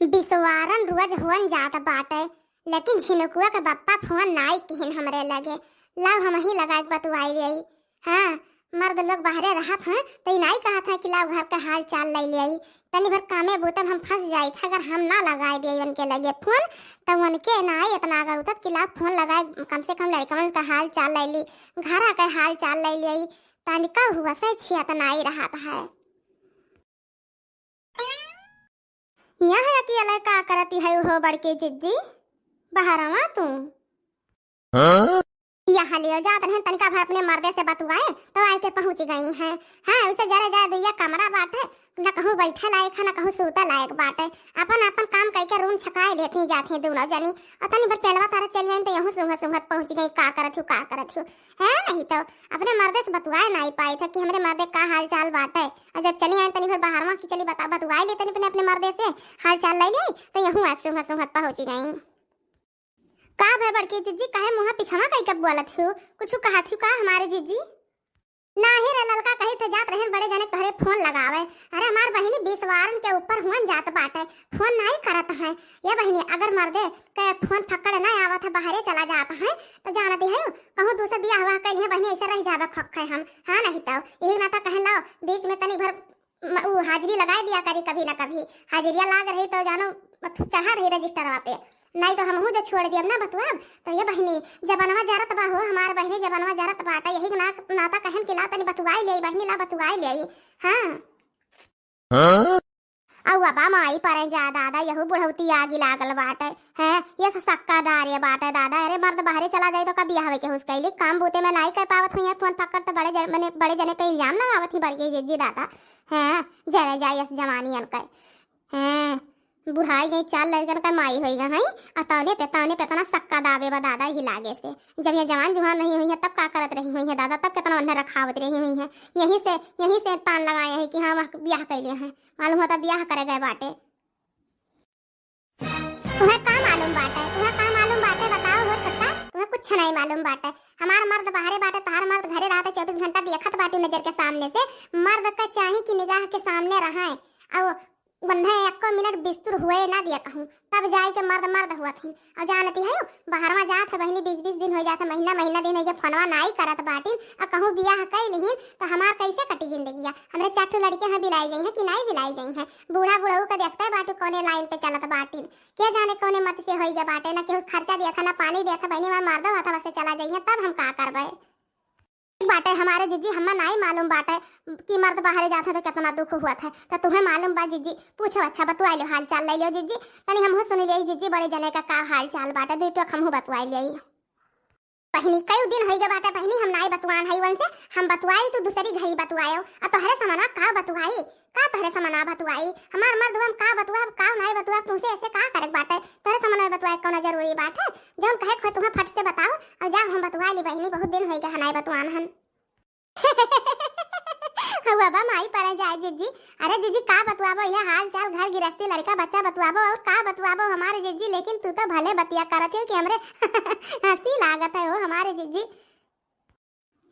बिसवारन रोज हुन जात बाटे, लेकिन झिनुकुआ के बप्पा फोन नाई किहिन हमरे लगे। लाव हम ही लगाए बतुआई रही। हाँ, मर्द लोग बाहरे रहत हैं तो नाई कहत है कि लाव घर के हाल चाल ले लिया। तनी भर कामे बोतम हम फंस जाई था अगर हम ना लगाए दिए उनके लगे फोन, तो उनके नाई इतना आगा उतत कि लाव फोन लगाए कम से कम लड़कन का हाल चाल ले ली, घरा का हाल चाल ले लिया। तनिका हुआ से छिया तो नाई रहत है। यहाँ अकेला का करती है हो बड़के जिज्जी बाहर आवा तू। यहाँ ले जात रहे तनिका भर अपने मर्दे से बतुआए तो आए के पहुंच गई हैं। हाँ, उसे जरा जा दिया कमरा बाटे, न कहूँ बैठे लायक है न कहूँ सूता लायक बाटे। अपन अपन काम करके रूम छकाए लेती जाती दोनों जनी। और तनी भर पेड़वा तारा चल जाए तो यहाँ सुंघत सुंघत पहुंच गई। का करत हूँ है नहीं तो अपने मर्दे से बतुआए नहीं पाई था कि हमारे मर्दे का हाल चाल बाटे। और जब चली आए तनी भर बाहर की चली बतुआए ले तनी अपने मर्दे से हाल चाल ले ली तो यहाँ सुंघत सुंघत पहुंच गई। का भाई बड़की जिज्जी कहे मुहा पिछवा कई कब बोलत हो, कुछ कहा थी का हमारे जिज्जी? ना ही रे ललका कही तो जात रहन बड़े जाने तोहरे फोन लगावे। अरे हमार बहिनी 20 वारन के ऊपर हुन जात बाटे, फोन नहीं करत है। ये बहिनी अगर मर्दे के फोन फक्कड़ ना आवत है बाहरे चला जाता है तो जानती है कहूँ दूसरा बियाह हुआ कहीं बहिनी ऐसे रह जावे खक्खे हम। हाँ नहीं तो यही ना तो कह लो बीच में तनी भर हाजिरी लगा दिया करी, कभी ना कभी हाजिरिया लाग रही तो जानो चढ़ा रही रजिस्टरवा पे। नहीं तो हम जो छोड़ दिया ना बतुआ तो ये बहिनी जबनवा जरत बा हो हमार बहिनी जबनवा जरत बाटा यही ना नाता कहन के ला तनी बतुआई ले बहिनी ला बतुआई ले। हाँ औ बा माई पर जा दादा यहू बुढ़ौती आगी लागल बाटे है। ये सक्का दारे बाटे दादा। अरे मर्द बाहरे चला जाए तो कभी हवे के हुस कैली काम बोते में लाई कर पावत हुई फोन पकड़ तो बड़े जने पे इल्जाम लगावत ही बड़के जिज्जी दादा। हैं जरे जाय इस जवानी अनके हैं बुढ़ाई गई चाल लड़कन का माई होई गई है। तौने पे तना सक्का दावे बा दादा ही लागे से। जब ये जवान जुहान नहीं हुई है तब का करत रही हुई है दादा, तब कितना अंदर रखावत रही हुई है। यहीं से तान लगाए हैं कि हाँ ब्याह कर लिया है। मालूम होता ब्याह करे गए बाटे। तुम्हें का मालूम बाटे बताओ हो छोटा, तुम्हें कुछ नहीं मालूम बाटे। हमार मर्द बाहरे बाटे, तार मर्द घरे रहता 24 घंटा देखत बाटी नजर के सामने से। मर्द का चाही कि निगाह के सामने रहे और बंधे 1 मिनट बिस्तर हुए ना दिया कहूँ तब जाए के मर्द हुआ थी। और जानती है बाहर में जात है बहनी 20 दिन हो जाता, महीना दिन हो गया फोनवा नाई करत बाटिन। और कहूँ बियाह कर लिहिन तो हमार कैसे कटी जिंदगी। हमरे 4 लड़के हैं बिलाई गई हैं कि नहीं बिलाई गई हैं। बूढ़ा बुढ़ऊ का देखते बाटू कौने लाइन पे चलत बाटिन, क्या जाने कौने मत से हो गया बाटे। ना केहू खर्चा दिया था ना पानी दिया था, बहनी मार मर्द हुआ था वैसे चला जाइए तब हम का करबे बाटे। हमारे जिज्जी हमें नहीं मालूम बाटे कि मर्द बाहर जाता तो कितना दुख हुआ था। तो तुम्हें मालूम बा जिज्जी? पूछो अच्छा बतुआई लो हाल चाल ले लियो जिज्जी। तनी हम सुन लिया जिज्जी बड़े जने का हाल चाल बाटे दो हम बतुआई लिया। बहनी कई दिन हो गए बाटे बहनी हम नाई बतुआन है वन से हम बतुआई तो दूसरी घड़ी बतुआयो। और तोहरे समाना का बतुआई का तोहरे समाना बतुआई हमार मर्द हम का बतुआ का नहीं बतुआ तुमसे ऐसे का करक बाटे। तोहरे समाना बतुआई कौन जरूरी बात है जब कहे खो तुम्हें फट से बताओ और जब हम बतुआई ली बहनी बहुत दिन हो गए नाई बतुआन हन। हुआ बा माई पर जाए जिज्जी। अरे जिज्जी का बतुआबो ये हाल चाल घर गिरस्ती लड़का बच्चा बतुआबो और का बतुआबो हमारे जिज्जी। लेकिन तू तो भले बतिया करत हो कि हमरे हंसी लागत है हो हमारे जिज्जी।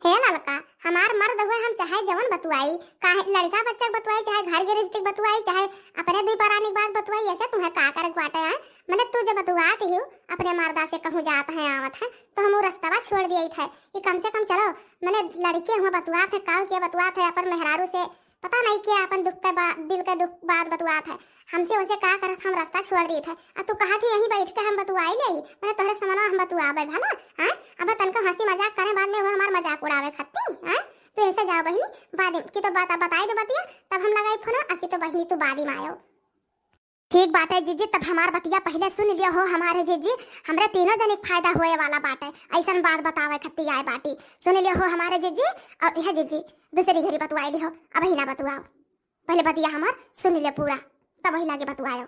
हे ललका हमार मर्द हुए हम चाहे जवन बतुआई काहे लड़का बच्चा बतुआई चाहे घर गृहस्थी बतुआई चाहे अपने दुई परानी बात बतुआई ऐसे तुम्हें का करक बाटे है। मैंने तू जब बतुआत ही अपने मर्दा से कहूँ जात है आवत है तो हम रास्ता छोड़ दिया था कि कम से कम चलो मैंने लड़के हुआ बतुआत है काल के बतुआत है अपन मेहरारू से पता नहीं क्या अपन दुख का दिल का दुख बात बतुआत है हमसे उसे का करत हम रास्ता छोड़ दिए थे। अब तू कहा थी यहीं बैठ के हम बतुआई ले मैंने तोहरे समाना हम बतुआवे भला। हां अब तनका हंसी मजाक करे बाद में वो हमार मजाक उड़ावे खत्ती। हां तो ऐसे जाओ बहनी बाद की तो बात बताई दो बतिया तब हम लगाई फोन आकी तो बहनी तू बाद में आयो। ठीक बात है जिज्जी तब हमार बतिया पहले सुन लिया हो हमारे जिज्जी। हमरे तीनों जने फायदा होए वाला बात है ऐसा बात बतावे खत्ती आए बाटी सुन लिया हो हमारे जिज्जी। और यह जिज्जी दूसरी घड़ी बतुआई लियो अब ही ना बतुआओ पहले बतिया हमार सुन लिया पूरा तब ही लागे बतुआयो।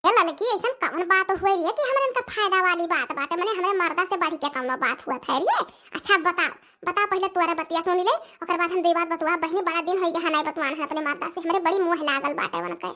लड़की ऐसा कौन बात हुई है कि हमारे इनका फायदा वाली बात बाटे मैंने हमारे मर्दा से बढ़ के कौन बात हुआ था रे। अच्छा बता पहले तोरा बतिया सुन ले ओकर बाद हम दे बात बतुआ बहनी बड़ा दिन हो गया नहीं बतुआन है अपने मर्दा से हमारे बड़ी मुंह लागल बाटे वन के।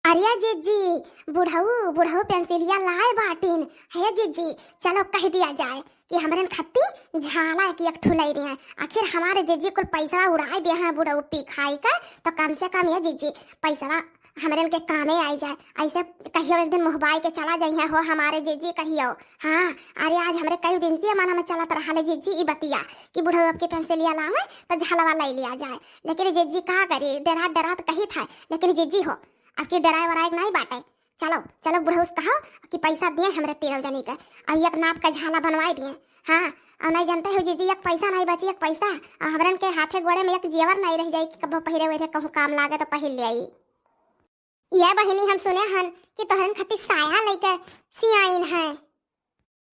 अरे जिज्जी बुढ़ऊ पेंसिलिया लाए बाटिन है जिज्जी चलो कह दिया जाए कि हमारे खत्ती झाला की एक ठुलाई रही है। आखिर हमारे जिज्जी कुल पैसा उड़ाए दिया है बुढ़ऊ पी खाई कर तो कम से कम ये जिज्जी पैसा हमरे के कामे आई जाए। ऐसे कहियो एक दिन मोहबाई के चला जाइए हो हमारे जीजी कहियो। हाँ अरे आज हमरे कई दिन से मन में चलत रहा ले जीजी ई बतिया कि बुढ़ऊ अब के पेंसिलिया लावे तो झलवा ले लिया जाए। लेकिन जीजी का करी, डरा डरा तो कही था, लेकिन जीजी हो अब की डराए वराए नहीं बाटे। चलो चलो बुढ़ऊ से कहो कि पैसा दिए हमरे 13 जनी का और एक नाप का झाला बनवाई दिए। हाँ और नहीं जानते हो जीजी एक पैसा नहीं बची, एक पैसा हमरन के हाथे गोड़े में एक जेवर नहीं रह जाई कि कबो पहिरे वही कहूँ काम लागे तो पहिल ले आई। ये बहिनी हम सुने हन कि तोहरन खती साया लेके सियाइन है।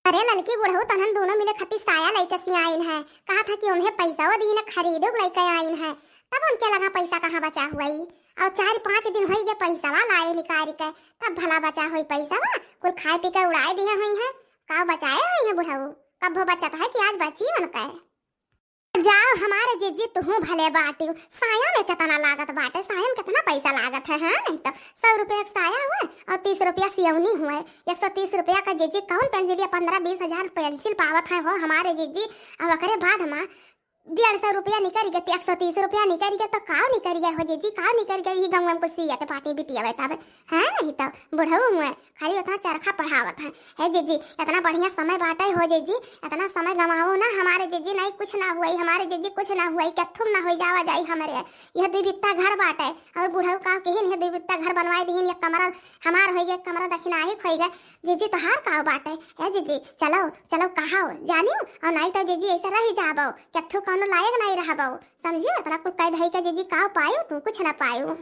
अरे लड़की बुढ़ऊ तहन दोनों मिले खती साया लेके सियाइन है। कहा था कि उन्हें पैसा वो दी न खरीदो लेके आइन है। तब उनके लगा पैसा कहाँ बचा हुआ ही और 4-5 दिन हो गए पैसा लाए निकाल के तब भला बचा हुई पैसा कुल खाए पी के उड़ाए दिए हुई है। का बचाए हुई है बुढ़ऊ, कब बचत है कि आज बची मन के। जाओ हमारे जीजी तुहू भले बाटी साया में कितना लागत बाटे, साया में कितना पैसा लागत है। हाँ नहीं तो 100 रुपया का साया हुआ और 30 रुपया सियौनी हुआ। 130 रुपया का जीजी कौन पेंसिल 15-20 हजार पेंसिल पावत है हो हमारे जीजी। अब अकरे बाद हम 150 रुपया निकल गए, 130 रुपया निकल गया तो काव निकल गया हो जीजी, काव निकल गया। ये गाँव को सिया के पार्टी बिटिया बैठा है नहीं तो बुढ़ऊ हुए खाली उतना चरखा पढ़ावत है जीजी। इतना बढ़िया समय बाटे हो जीजी, इतना समय गवाओ ना हमारे जीजी। नहीं कुछ ना हुआ हमारे जीजी, कुछ ना हुआ कथुम ना हो जावा जाई हमारे। यह दिविता घर बाटे और बुढ़ऊ का कहीं दिविता घर बनवाई दीन। ये कमरा हमार हो गया, कमरा दक्षिणा ही खोई गए जीजी तो हार काव बाटे है जीजी। चलो चलो कहा जानियो और नहीं तो जीजी ऐसे रह जाबो कथु कौनो लायक नहीं रहा समझियो। इतना कुछ कह दही का जीजी का पायो तू कुछ ना पायो।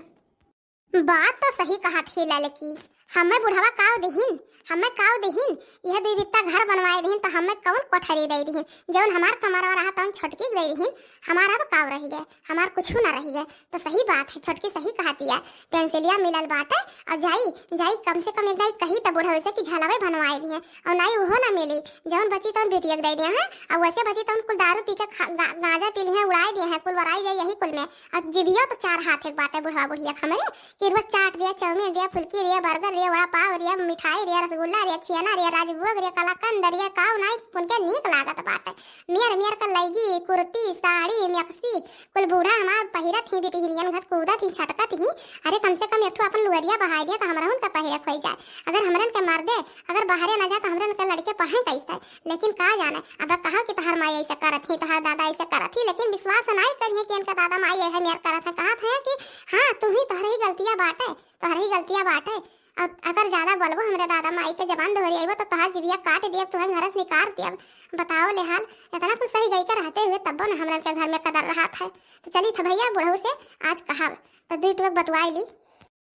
बात तो सही कहा थी लड़की, हमें बुढ़ावा काव दहीन, हमें काव दहीन। यह देविता घर बनवाए दहीन तो हमें कौन कोठरी दे दहीन। जौन हमार कमरा रहा तो छोटकी दे दहीन, हमारा अब काव रह गए, हमार कुछ ना रह गए। तो सही बात है, छोटकी सही कहती है। पेंसिलिया मिलल बाटे और जाई जाई कम से कम एक दाई कही तो बुढ़ऊ से कि झलवे बनवाए दिए और नहीं वो ना मिली। जौन बची तो बेटिया दे दिया है और वैसे बची तो कुल दारू पी के गांजा पी लिए उड़ाई दिए हैं, कुल वराई जाए यही कुल में। और जिभियो तो 4 हाथ एक बाटे बुढ़वा बुढ़िया खमरे कि रोज चाट दिया, चाउमीन दिया, फुल्की दिया, बर्गर दिया, वड़ा पाव दिया, मिठाई दिया, रसगुल्ला दिया, छियाना दिया, राजभोग दिया, कलाकंद दिया, काव नहीं उनके नीक लागत बाटे। मियर का लैगी कुर्ती साड़ी मैक्सी कुल बूढ़ा हमार पहिरत ही बेटी हिनियन घर कूदत ही छटकत ही। अरे कम से कम एक अपन लुअरिया बहाई दिया तो हमरा उनका पहिरत हो जाए। अगर हमरन के मार दे अगर बाहरे ना जाए तो हमरन के लड़के पढ़े कैसे। लेकिन का जाने अब कहा कि तहर माई ऐसे करत ही, तहर दादा ऐसे करत ही, लेकिन विश्वास नहीं करिए कि इनका दादा माई ऐसे मेयर करत है। कहा था कि हाँ तुम ही तोहरे ही गलतियां बाटे, तोहरे ही गलतियां बाटे। अगर ज्यादा बोलबो हमरे दादा माई के जबान धोरी आइबो तो तहार जिबिया काट दिया, तुम्हें घर से निकाल दिया। बताओ ले हाल इतना कुछ सही गई कर रहते हुए तब न हमरा के घर में कदर रहा था। तो चली था भैया बुढ़ऊ से आज कहा तो 2 टूक बतवाई ली।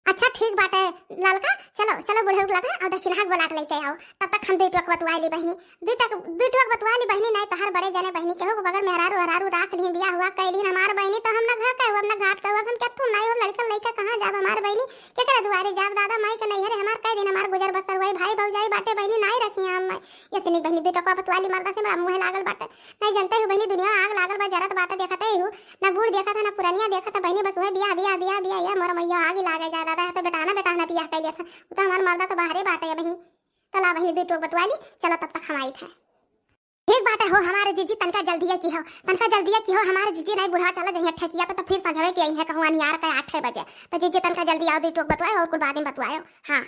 अच्छा ठीक बात है ललका, चलो चलो बुढ़ऊ लगा और दक्षिणा बोला के लेके आओ। तब तक हम 2 टूक बतवाई ली बहनी, 2 टूक बतवा ली बहनी। नहीं तो हर बड़े जने बहनी के हो बगल में हरारू राख ली बिया हुआ कैली हमार बहनी तो हम ना घर का अपना घाट का हम क्या तुम नहीं हो लड़का लड़का कहां जाब हमार बहनी के करे दुआरे जाब दादा माई के नहीं हरे हमार कई दिन हमार गुजर बसर हुई भाई भौजाई बाटे बहनी नहीं रखी हम ऐसे नहीं बहनी 2 टूक बतवा ली मरदा से बड़ा मुंह लागल बाटे। नहीं जानते हो बहनी दुनिया आग लागल बा जरत बाटे देखते हो ना बूढ़ देखा था ना पुरानिया देखा था बहनी बस वही बिया बिया बिया बिया या मोर मैया आग लागे जा रहा है तो बेटा ना बिया कर लिया था तो हमार मर्दा तो बाहरे बाटे बहनी। तो ला बहनी 2 टूक बतवा ली चलो तब तक हमारी था ठीक बात है हो हमारे जीजी तनका जल्दी की हो, तनका जल्दी की हो हमारे जीजी नहीं बुढ़ा चला जाइए ठेकिया पे तो फिर संझवे के आई है कहूँ अनियार का 8 बजे तो जीजी तनका जल्दी आओ 2 टूक बतवाए और कुछ बाद में बतवाओ। हाँ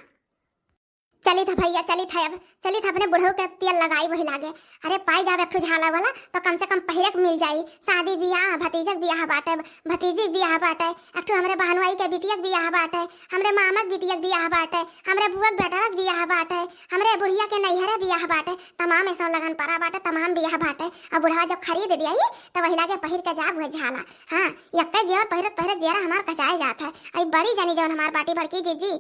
चली था भैया चली था अब चली था अपने बुढ़ऊ के तेल लगाई वही लागे। अरे पाई जावे एक झाला वाला तो कम से कम पहिरक मिल जाई। शादी बियाह भतीजक बियाह बाटे, भतीजी बियाह बाटे, एक हमरे बहनवाई के बिटियक बियाह बाटे, हमरे मामक बिटियक बियाह बाटे, हमरे बुआ बेटाक बियाह बाटे, हमरे बुढ़िया के नैहरे बियाह बाटे, तमाम ऐसा लगन परा बाटे, तमाम बियाह बाटे। और बुढ़वा जब खरीद दिया तो वही लागे पहिर के जाब हुए झाला। हाँ यक्का जेवर पहिरत जेरा हमार कचाए जाता है। आई बड़ी जानी जौन हमार बाटी बड़की जीजी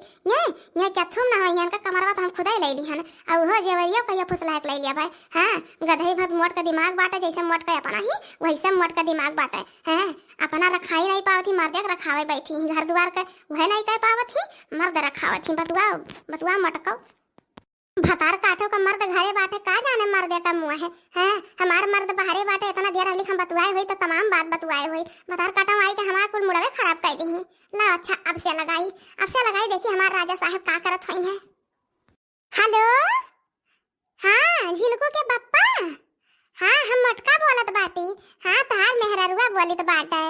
ये क्या थुम ना हो इनका कमरवा तो हम खुदा ले ली हन और वो जेवरिया कहिया फुसलाक ले लिया भाई। हाँ गधई भत मोट का दिमाग बाटा जैसे मोट का अपना ही वैसे मोट का दिमाग बाटा है। अपना रखाई नहीं पावत ही मर्दे रखावे बैठी घर द्वार के वह नहीं कह पावत ही मर्द रखावत ही बतुआ मटको भतार काठो का मर्द घरे बाटे का जाने मर्दे का मुँह है। हैं हमार मर्द बाहरे बाटे इतना देर अगली हम बतुआए हुई तो तमाम बात बतुआए हुई भतार काठो आई के हमार कुल मुड़वे खराब कर दी है। ला अच्छा अब से लगाई देखिए हमार राजा साहब का करत हुई है। हेलो हाँ झिलकू के पप्पा, हाँ हम मटका बोलत बाटी। हाँ तहार मेहररुआ बोलित बाटे।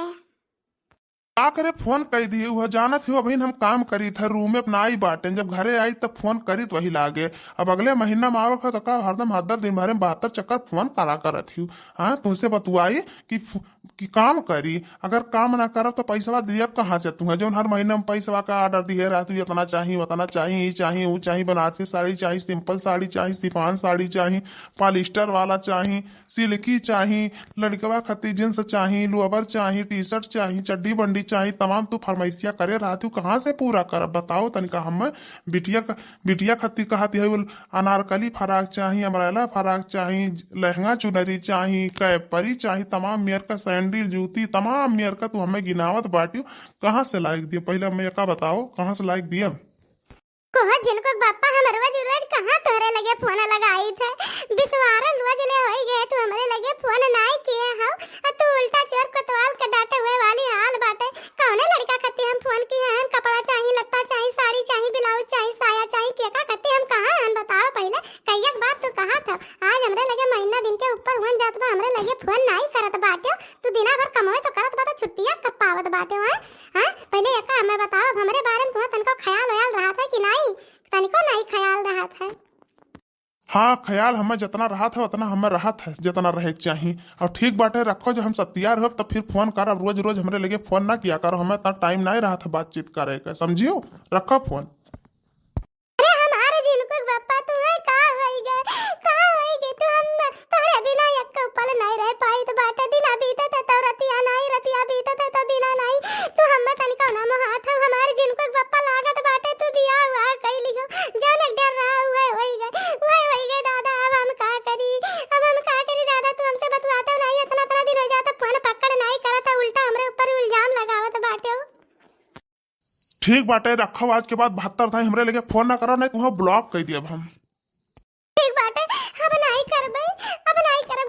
का करे फोन कर दिए वह जानत हो अभी हम काम करी था रूम में अपना आई बाटे जब घरे आई तब फोन करी तो वही लागे अब अगले महीना में आवक है तो का हरदम हदर दिन भरे में 72 चक्कर फोन करा करत हूँ। हाँ तुमसे बतुआई कि काम करी अगर काम ना करब तो पैसा दिए कहाँ से तुम्हें जो हर महीने में पैसा का ऑर्डर दिए रहती इतना चाहिए उतना चाहिए ये चाहिए वो चाहिए बनारसी साड़ी चाहिए सिंपल साड़ी चाहिए शिफॉन साड़ी चाहिए पॉलिस्टर वाला चाहिए सिल्की चाहिए लड़कवा खती जींस चाहिए लोअर चाहिए टी शर्ट चाहिए चड्डी बंडी चाहिए तमाम तू फरमाइशिया करे रहती हूँ कहाँ से पूरा करब बताओ तनिका हम बिटिया खती कहती है अनारकली फराक चाहिए अम्ब्रेला फराक चाहिए लहंगा चुनरी चाहिए कैपरी चाहिए तमाम मेयर का सैंडल जूती तमाम मेयर का तू हमें गिनावत बाटी कहाँ से लायक दिया पहले मैं का बताओ कहाँ से लायक दिया कोह जिनको बापा हम रोज रोज कहाँ तोहरे लगे फोन लगाई थे बिस्वारन रोज ले होई गए तू हमरे लगे फोन नाई किए हो तू उल्टा चोर कोतवाल के डांटे हुए वाली हाल बाटे कौने लड़का कहते हम फोन की हैं कपड़ा चाहिए लत्ता चाहिए साड़ी चाहिए ब्लाउज चाहिए साया चाहिए क्या का कहते हम कहाँ हैं बताओ पहले कईक बात तू कहाँ था आज हमरे लगे महीना दिन के ऊपर हुन जात बा हमरे लगे फोन नाई करत बाटे तू दिना भर कमावे तो करत बा छुट्टियां कब पावत बाटे हां हां पहले एका हमें बताओ हमरे बारे में तुम्हें तनको ख्याल वयाल रहा था कि नहीं तनिको नहीं ख्याल रहा था। हाँ ख्याल हमें जितना रहा था उतना हमें रहा था जितना रहे चाहिए और ठीक बाटे रखो जो हम सब तैयार हो तब फिर फोन कर अब रोज रोज हमरे लगे फोन ना किया करो हमें इतना टाइम नहीं रहा था बातचीत करे का समझियो रखो फोन। अरे हमारे जिनको बापा तुम्हें का होई गए तू हम तोरे बिना एक के ऊपर नहीं रह पाई तो बाटे दिन बीते तो रतिया बीते तो दिना नहीं तू हमें तनिका ना हाथ हमारे जिनको बापा लागत बाटे तू बिया हुआ कैली हो जान एक डर रहा हुआ होई गए दादा अब हम का करी दादा तू हमसे बतवाता नहीं इतना दिन हो जाता फोन पकड़ नहीं करता उल्टा हमरे ऊपर इल्जाम लगावत बाटे ठीक बाटे रखो आज के बाद 72 था हमरे लगे फोन ना करो नहीं तुम्हें ब्लॉक कर दिया हम ठीक बाटे अब नहीं करब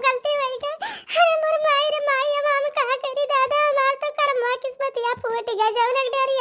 गलती होई गई अरे मोर माई रे माई अब हम का करी दादा हमार तो कर्मवा किस्मतिया फूट गए जवन एक डेरी